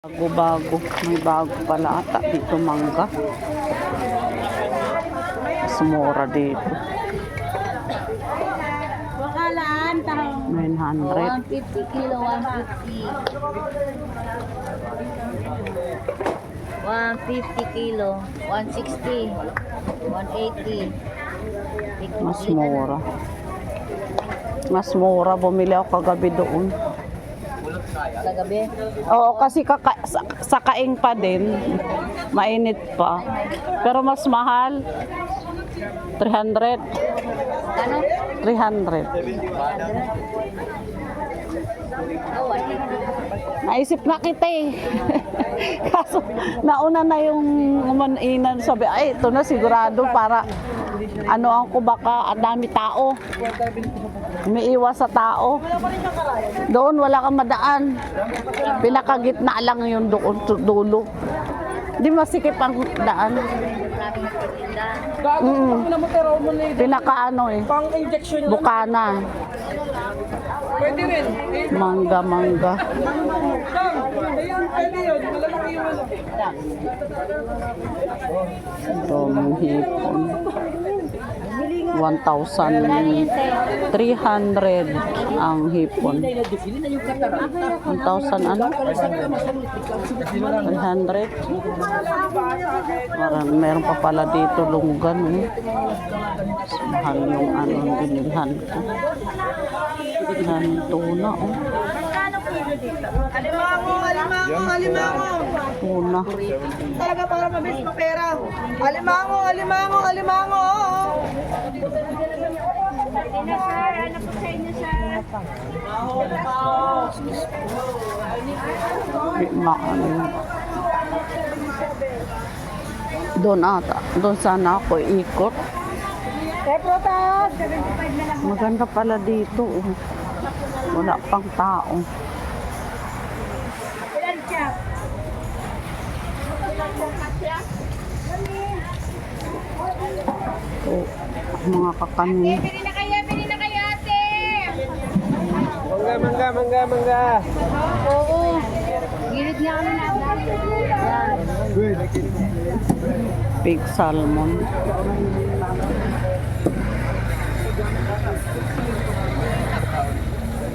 Bago-bago. May bago pala ata dito mangga. Mas mura dito. Wakalaan taong 900. 150 kilo, 150. 150 kilo, 160, 180. Mas mura. Mas mura. Bumili ako kagabi doon. Sa gabi. Oo, kasi sa kaing pa din. Mainit pa. Pero mas mahal. 300. Ano? 300. Oh, 180. Naisip na kita eh. Kaso nauna na yung umaninan. Sabi, ay ito na sigurado para ano ako baka ang dami tao. Umiiwas sa tao. Doon wala kang madaan. Pinakagitna lang yung doon dulo. Di masikip ang daan. Maraming nagtitinda. Pinaka ano eh. Pang-injection lang. Bukana. Pwede rin. Mangga. Ayun, pwede yun. Malalaki yung ano. Ito, mga hipon. 1,300 ang hipon. 1,000 ano? 300. Meron pa pala dito lunggan. Eh. Mahal yung ano binilhan ko. Yan, tuna. Oh. Alimango. Tuna. Talaga para mabilis pa pera. Alimango. Ano yun? Doon ata. Doon sana ako ikot. Maganda pala dito. Oh. Wala pang tao. Oh, mga kakanin. Bili na kayo, ate! Mangga. Oo. Gilid nga kami na. Yan. Big salmon.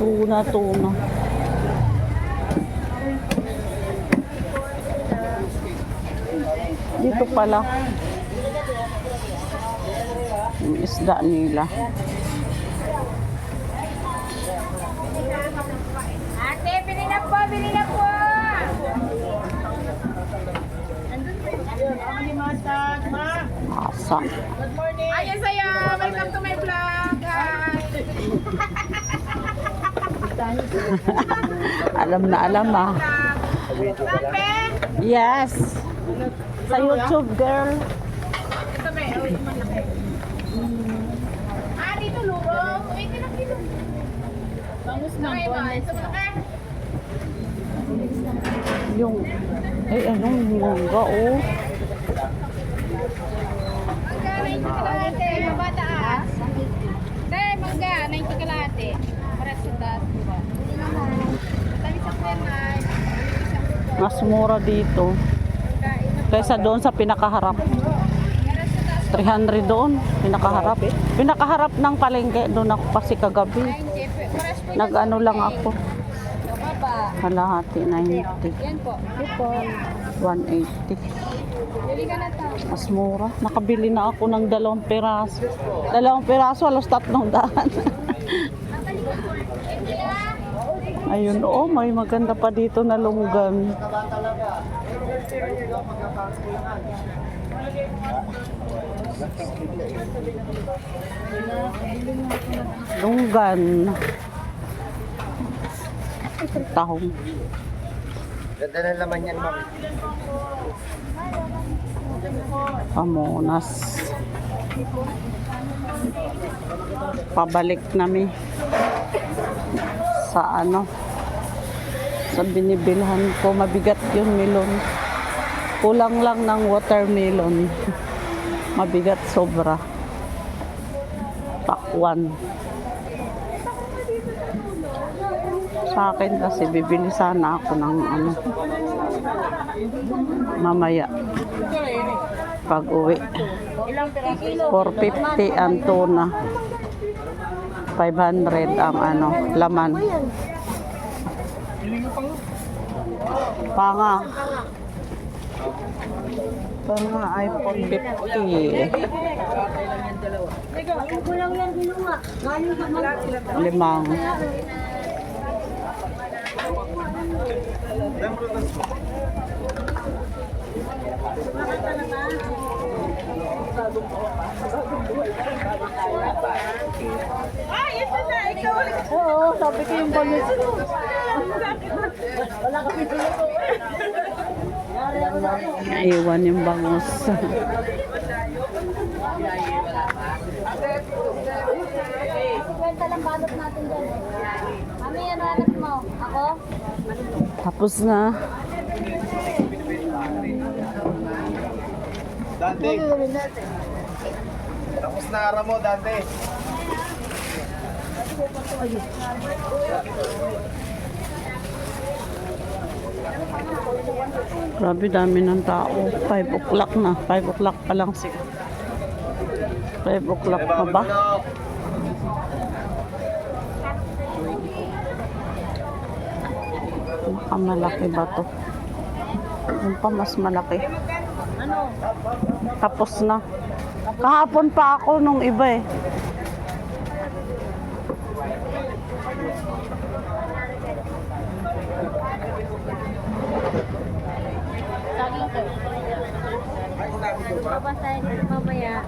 Tuna. Dito pala. Yung isda nila. Ate, bili na po! Asa. Ayun sa'yo! Welcome to my vlog! Alam na alam ah. Sampe! Yes. Sa YouTube girl. Ito ba? Dito lubong. Ito lang kilo. Bangus na po. Ito mo na Yung anong mangga oh. Mangga, 90 kalahati. Mabata ah. Dahil mangga, 90 kalahati. Para sa das. Tabi sa kwenay. Mas mura dito. Kaysa doon sa pinakaharap. 300 doon, pinakaharap. Pinakaharap ng palengke, doon ako kasi kagabi. Nag-ano lang ako. Kalahati, 90. Yan po. 180. Bili ka na to. Mas mura. Nakabili na ako ng 2 piraso. 2 piraso, alos 300. Ayun, oh, may maganda pa dito na lunggan. Lunggan. Tahong. Ganda na laman yan, ma'am. Pamonas. Pabalik namin sa ano, sa binibilhan ko. Mabigat yung melon. Kulang lang ng watermelon. Mabigat sobra. Pakwan. Sa akin kasi bibili sana ako ng ano, Mamaya. Pag uwi. 450 ang tuna. 500 ang ano, laman. Panga. Panga ay 450. Limang. Oo, sabi ko yung bangis. Wala kasi naiwan yung bangus. Kwenta lang balot natin dyan. Ano yan hanap mo? Ako? Tapos na. Dante. Tapos na ara mo, Dante. Grabe, dami ng tao. 5 o'clock na. 5 o'clock pa lang siguro. 5 o'clock pa ba? Malaki ba to? Yung pa mas malaki. Tapos na. Kahapon pa ako nung iba eh. Babasahin ko mamaya.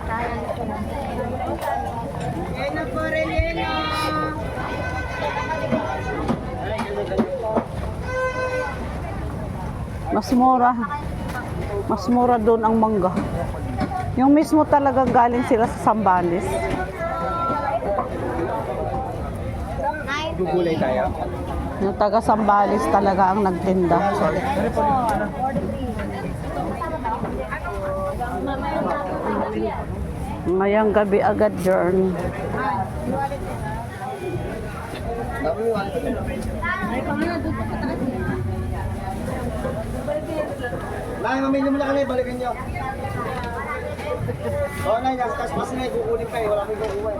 Sayang ito lang. Yeno po rin, yeno. Mas mura. Mas mura doon ang mangga. Yung mismo talaga galing sila sa Sambales. Gugulay tayo. Yung taga Sambales talaga ang nagtinda. Ngayong gabi agad, Jern. Nay, mamili mo na kami, balikan nyo. Oo, Nay, nasa kaspas na, kukunin pa eh. Wala kami kukuha eh.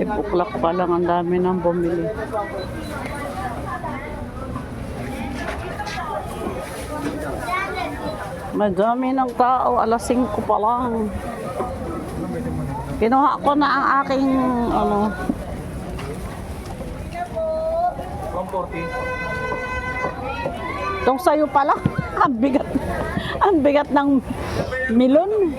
5 o'clock pa lang, ang dami nang bumili. Madami ng tao, alas 5 pa lang. Kinuha ko na ang aking ano. 140. Itong sayo pala, ang bigat. Ang bigat ng milon.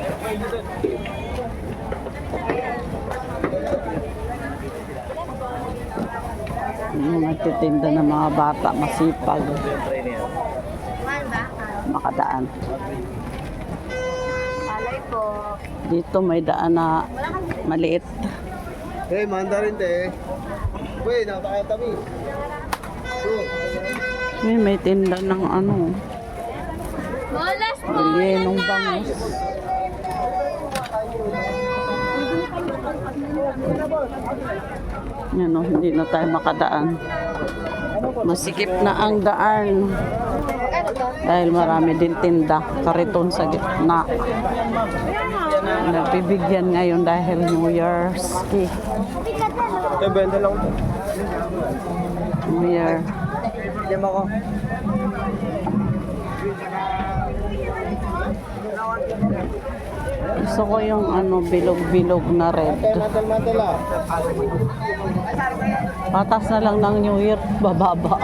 Nagtitinda ng mga bata, masipag. Makadaan. Alay po. Dito may daan na maliit. Hey, mandarin te. Uy, napakatabi. May tinda ng ano. Molas po. Yenong bangus. Yan o, hindi na tayo makadaan. Masikip na ang daan. Dahil marami din tinda. Kariton sa gitna. Nagbibigyan ngayon dahil New Year's Eve. Eh, benda lang ito. New Year. Bigyan mo ako. Gusto ko yung ano, bilog-bilog na red. Matel ah. Patas na lang ng New Year, bababa.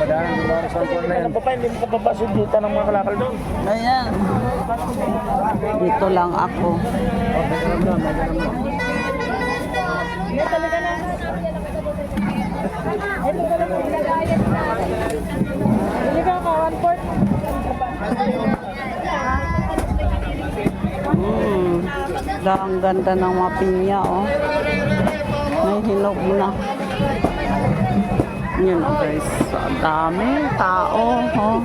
Madalang gumawa sa buwan na yan. Hindi mo kapapasok dito ng mga kalakal doon. Ayan. Dito lang ako. Ang ganda ng mga pinya, oh. May hinog na. Yun, guys. Ang dami tao. Oh.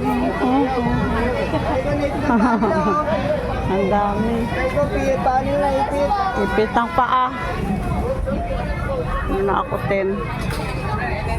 Ang dami. Ipit, paano na ipit? Ipit ang paa. na ako 10.